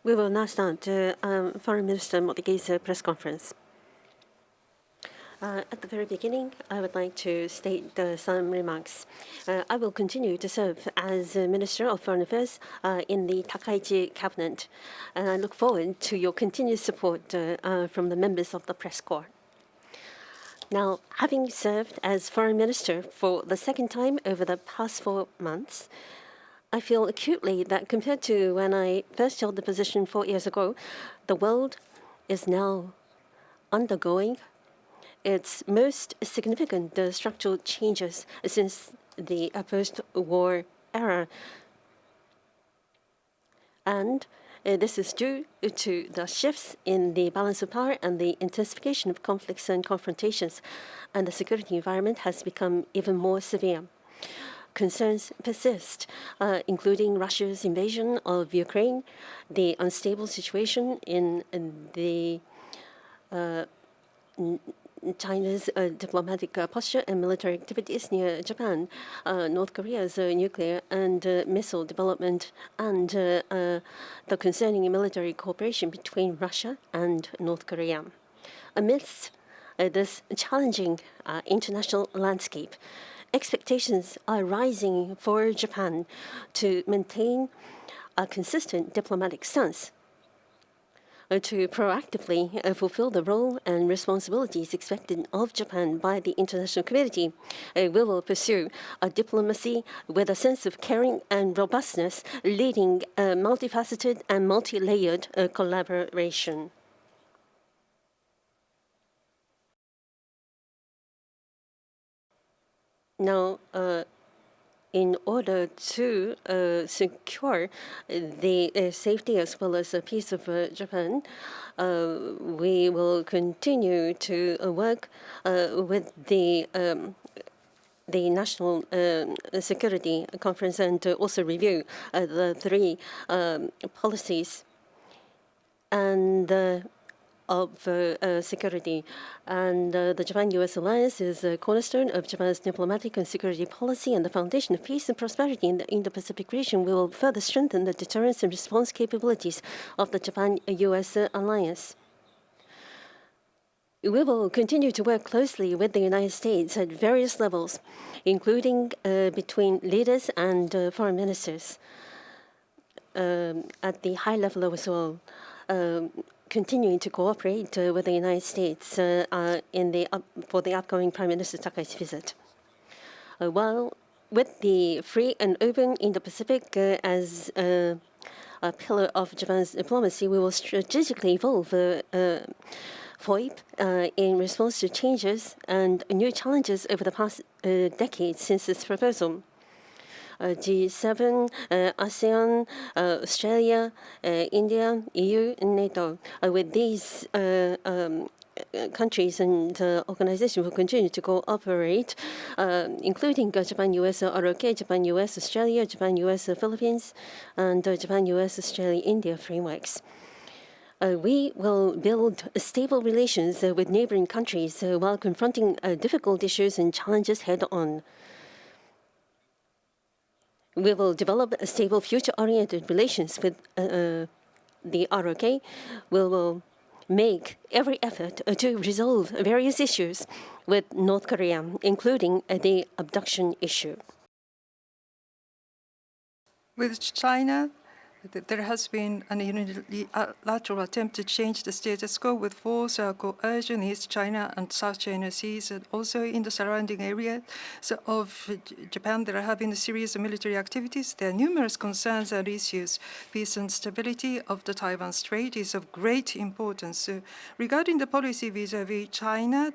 We will now start Foreign Minister Motegi's press conference. At the very beginning, I would like to state some remarks. I will continue to serve as Minister of Foreign Affairs in the Takaichi cabinet, and I look forward to your continued support from the members of the press corps. Now, having served as Foreign Minister for the second time over the past 4 months, I feel acutely that compared to when I first held the position 4 years ago, the world is now undergoing its most significant structural changes since the post-war era. And this is due to the shifts in the balance of power and the intensification of conflicts and confrontations, and the security environment has become even more severe. Concerns persist, including Russia's invasion of Ukraine, the unstable situation in the China's diplomatic posture and military activities near Japan, North Korea's nuclear and missile development, and the concerning military cooperation between Russia and North Korea. Amidst this challenging international landscape, expectations are rising for Japan to maintain a consistent diplomatic stance, to proactively fulfill the role and responsibilities expected of Japan by the international community. We will pursue a diplomacy with a sense of caring and robustness, leading a multifaceted and multi-layered collaboration. Now, in order to secure the safety as well as the peace of Japan, we will continue to work with the National Security Conference and also review the three policies and of security. And the Japan-U.S. alliance is a cornerstone of Japan's diplomatic and security policy and the foundation of peace and prosperity in the Indo-Pacific region. We will further strengthen the deterrence and response capabilities of the Japan-U.S. alliance. We will continue to work closely with the United States at various levels, including between leaders and foreign ministers at the high level as well. Continuing to cooperate with the United States for the upcoming Prime Minister Takai's visit. While with the free and open Indo-Pacific as a pillar of Japan's diplomacy, we will strategically evolve FOIP in response to changes and new challenges over the past decade since its proposal. G7, ASEAN, Australia, India, EU, and NATO. With these countries and organizations will continue to cooperate, including Japan-US ROK, Japan-US Australia, Japan-US Philippines, and Japan-US Australia India frameworks. We will build stable relations with neighboring countries while confronting difficult issues and challenges head-on. We will develop stable, future-oriented relations with the ROK. We will make every effort to resolve various issues with North Korea, including the abduction issue. With China, there has been an unilateral attempt to change the status quo with force or coercion in East China and South China Seas, and also in the surrounding areas of Japan. There have been a series of military activities. There are numerous concerns and issues. Peace and stability of the Taiwan Strait is of great importance. Regarding the policy vis-à-vis China,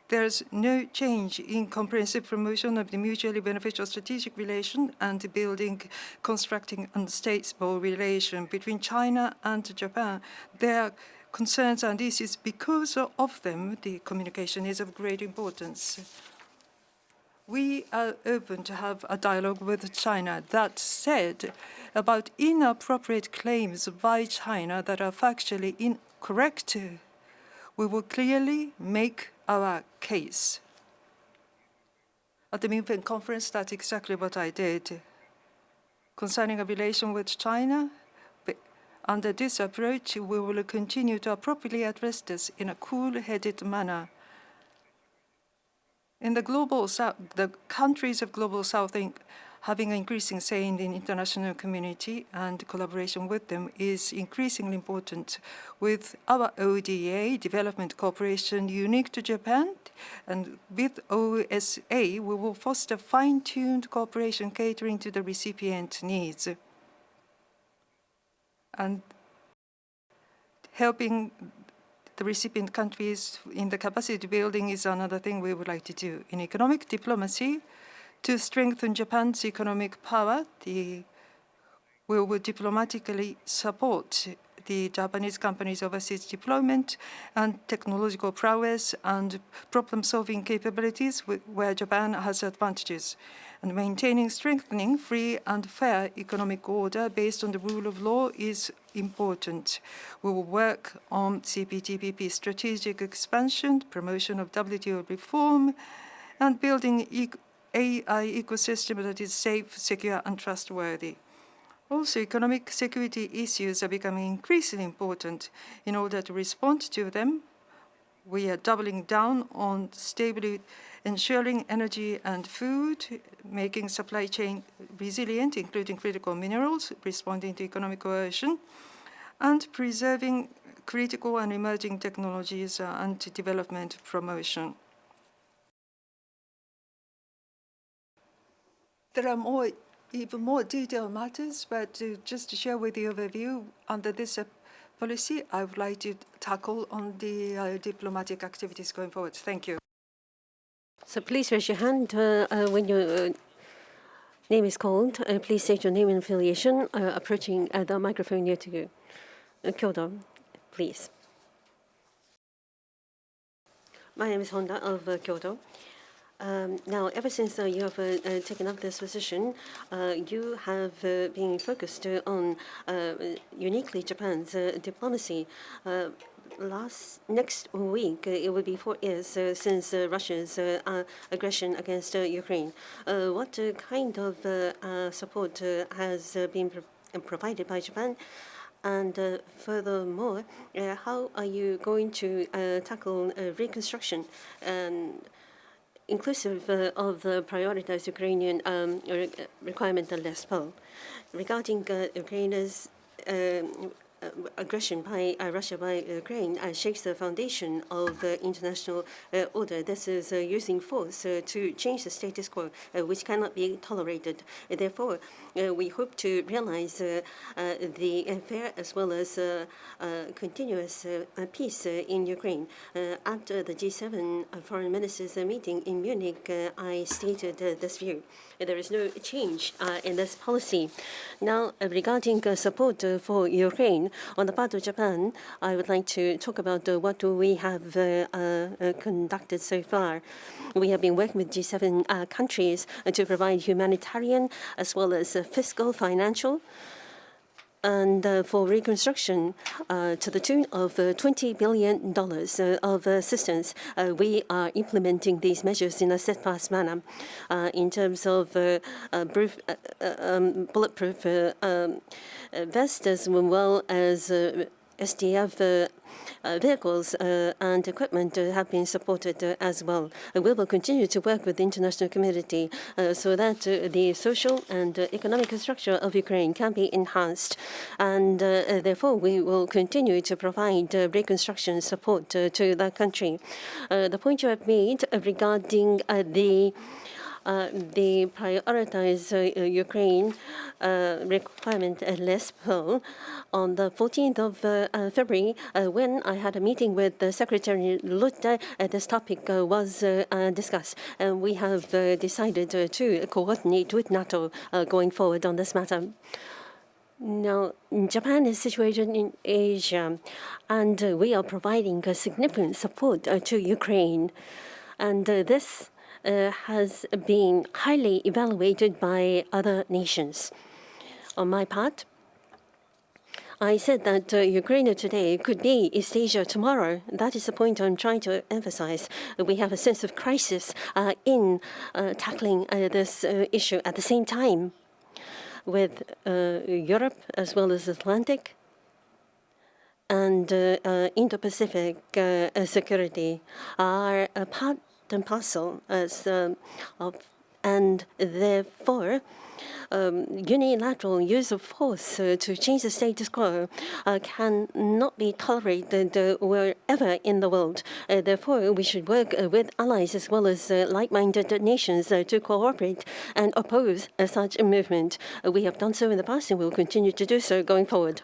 there's no change in comprehensive promotion of the mutually beneficial strategic relation and building, constructing unstable relation between China and Japan. There are concerns and issues. Because of them, the communication is of great importance. We are open to have a dialogue with China. That said, about inappropriate claims by China that are factually incorrect, we will clearly make our case. At the Munich conference, that's exactly what I did. Concerning a relation with China, Under this approach, we will continue to appropriately address this in a cool-headed manner. In the global south, the countries of global south having an increasing say in the international community, and collaboration with them is increasingly important. With our ODA, Development Cooperation, unique to Japan, and with OSA, we will foster fine-tuned cooperation catering to the recipient needs. And helping the recipient countries in the capacity building is another thing we would like to do. In economic diplomacy, to strengthen Japan's economic power, we will diplomatically support the Japanese companies' overseas deployment and technological prowess and problem-solving capabilities where Japan has advantages. And maintaining, strengthening free and fair economic order based on the rule of law is important. We will work on CPTPP strategic expansion, promotion of WTO reform, and building AI ecosystem that is safe, secure, and trustworthy. Also, economic security issues are becoming increasingly important. In order to respond to them, we are doubling down on stably ensuring energy and food, making supply chain resilient, including critical minerals, responding to economic coercion, and preserving critical and emerging technologies and development promotion. There are even more detailed matters, but just to share with you overview, under this policy, I would like to tackle on the diplomatic activities going forward. Thank you. So please raise your hand when your name is called. Please state your name and affiliation, approaching the microphone near to you. Kyoto, please. My name is Honda of Kyoto. Now, ever since you have taken up this position, you have been focused on uniquely Japan's diplomacy. Next week, it will be 4 years since Russia's aggression against Ukraine. What kind of support has been provided by Japan? And furthermore, how are you going to tackle reconstruction, inclusive of the prioritized Ukrainian requirement and LESPO? Regarding Ukraine's aggression by Russia by Ukraine shakes the foundation of international order. This is using force to change the status quo, which cannot be tolerated. Therefore, we hope to realize the fair as well as continuous peace in Ukraine. At the G7 foreign ministers meeting in Munich, I stated this view. There is no change in this policy. Now, regarding support for Ukraine, on the part of Japan, I would like to talk about what we have conducted so far. We have been working with G7 countries to provide humanitarian as well as fiscal, financial, and for reconstruction to the tune of $20 billion of assistance. We are implementing these measures in a steadfast manner in terms of bulletproof vests as well as SDF vehicles and equipment have been supported as well. We will continue to work with the international community so that the social and economic structure of Ukraine can be enhanced. And therefore, we will continue to provide reconstruction support to the country. The point you have made regarding the prioritize Ukraine requirement LESPO on the 14th of February, when I had a meeting with Secretary Rutte, this topic was discussed. And we have decided to coordinate with NATO going forward on this matter. Now, Japan is situated in Asia, and we are providing significant support to Ukraine. And this has been highly evaluated by other nations. On my part, I said that Ukraine today could be East Asia tomorrow. That is the point I'm trying to emphasize. We have a sense of crisis in tackling this issue at the same time with Europe as well as Atlantic. and Indo-Pacific security are a part and parcel and therefore unilateral use of force to change the status quo cannot be tolerated wherever in the world. Therefore, we should work with allies as well as like-minded nations to cooperate and oppose such a movement. We have done so in the past and will continue to do so going forward.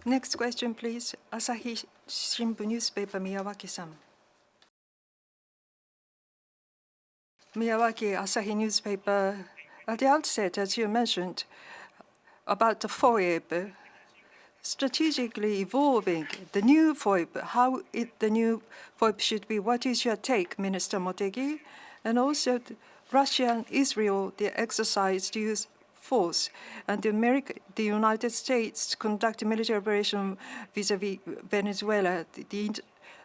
Next question, please. Asahi Shimbun newspaper, Miyawaki-san. Miyawaki, Asahi newspaper. At the outset, as you mentioned, about the FOIP, strategically evolving the new FOIP, how the new FOIP should be. What is your take, Minister Motegi? And also, Russia and Israel, they exercise to use force, and the United States conduct a military operation vis-à-vis Venezuela.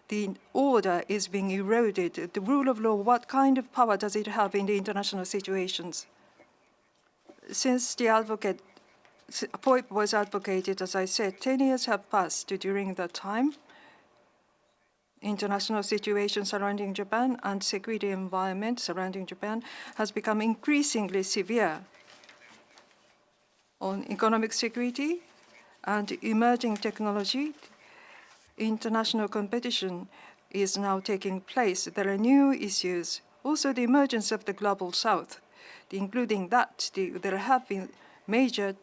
The order is being eroded. The rule of law, what kind of power does it have in the international situations? Since the FOIP was advocated, as I said, 10 years have passed during that time. International situation surrounding Japan and security environment surrounding Japan has become increasingly severe. On economic security and emerging technology, international competition is now taking place. There are new issues. Also, the emergence of the global south, including that there have been major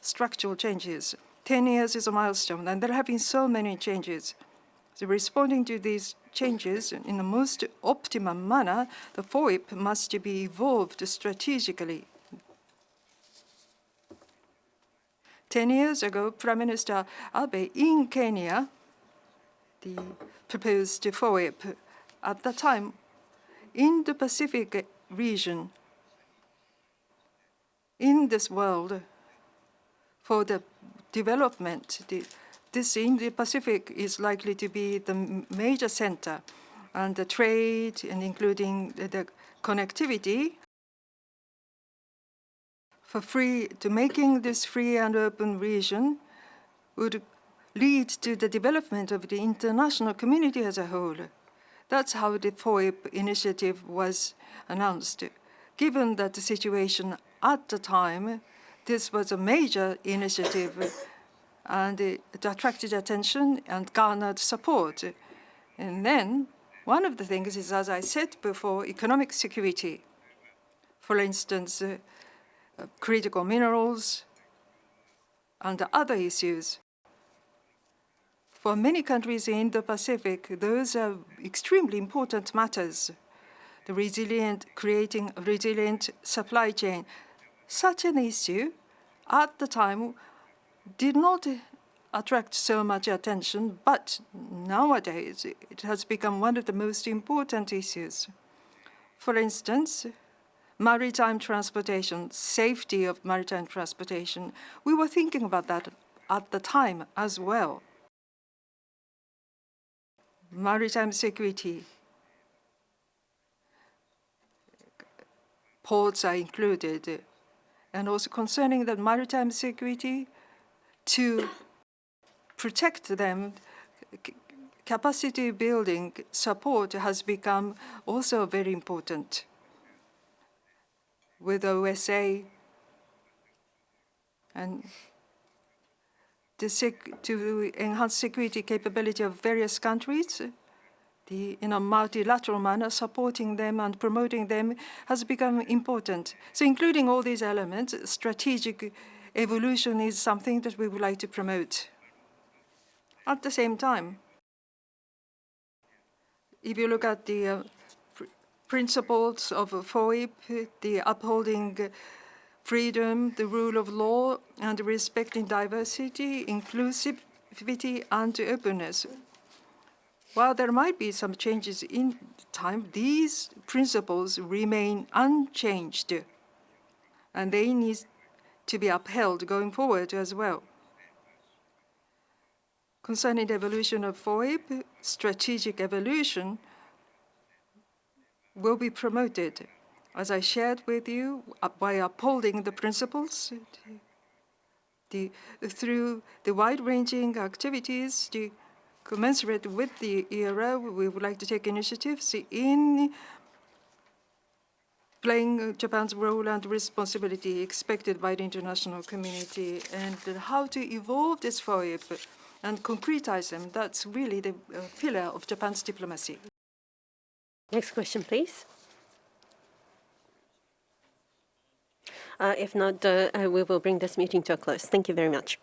structural changes. 10 years is a milestone, and there have been so many changes. So responding to these changes in the most optimum manner, the FOIP must be evolved strategically. 10 years ago, Prime Minister Abe in Kenya proposed the FOIP. At the time, in the Pacific region, in this world, for the development, this Indo-Pacific is likely to be the major center, and the trade and including the connectivity to making this free and open region would lead to the development of the international community as a whole. That's how the FOIP initiative was announced. Given that the situation at the time, this was a major initiative, and it attracted attention and garnered support. And then one of the things is, as I said before, economic security. For instance, critical minerals and other issues. For many countries in the Pacific, those are extremely important matters. Creating a resilient supply chain. Such an issue at the time did not attract so much attention, but nowadays it has become one of the most important issues. For instance, maritime transportation, safety of maritime transportation. We were thinking about that at the time as well. Maritime security. Ports are included. And also concerning the maritime security, to protect them, capacity building support has become also very important. With OSA and to enhance security capability of various countries, in a multilateral manner, supporting them and promoting them has become important. So including all these elements, strategic evolution is something that we would like to promote. At the same time, if you look at the principles of FOIP, the upholding freedom, the rule of law, and respecting diversity, inclusivity, and openness. While there might be some changes in time, these principles remain unchanged, and they need to be upheld going forward as well. Concerning the evolution of FOIP, strategic evolution will be promoted, as I shared with you, by upholding the principles through the wide-ranging activities commensurate with the era, we would like to take initiatives in playing Japan's role and responsibility expected by the international community, and how to evolve this FOIP and concretize them. That's really the pillar of Japan's diplomacy. Next question, please. If not, we will bring this meeting to a close. Thank you very much.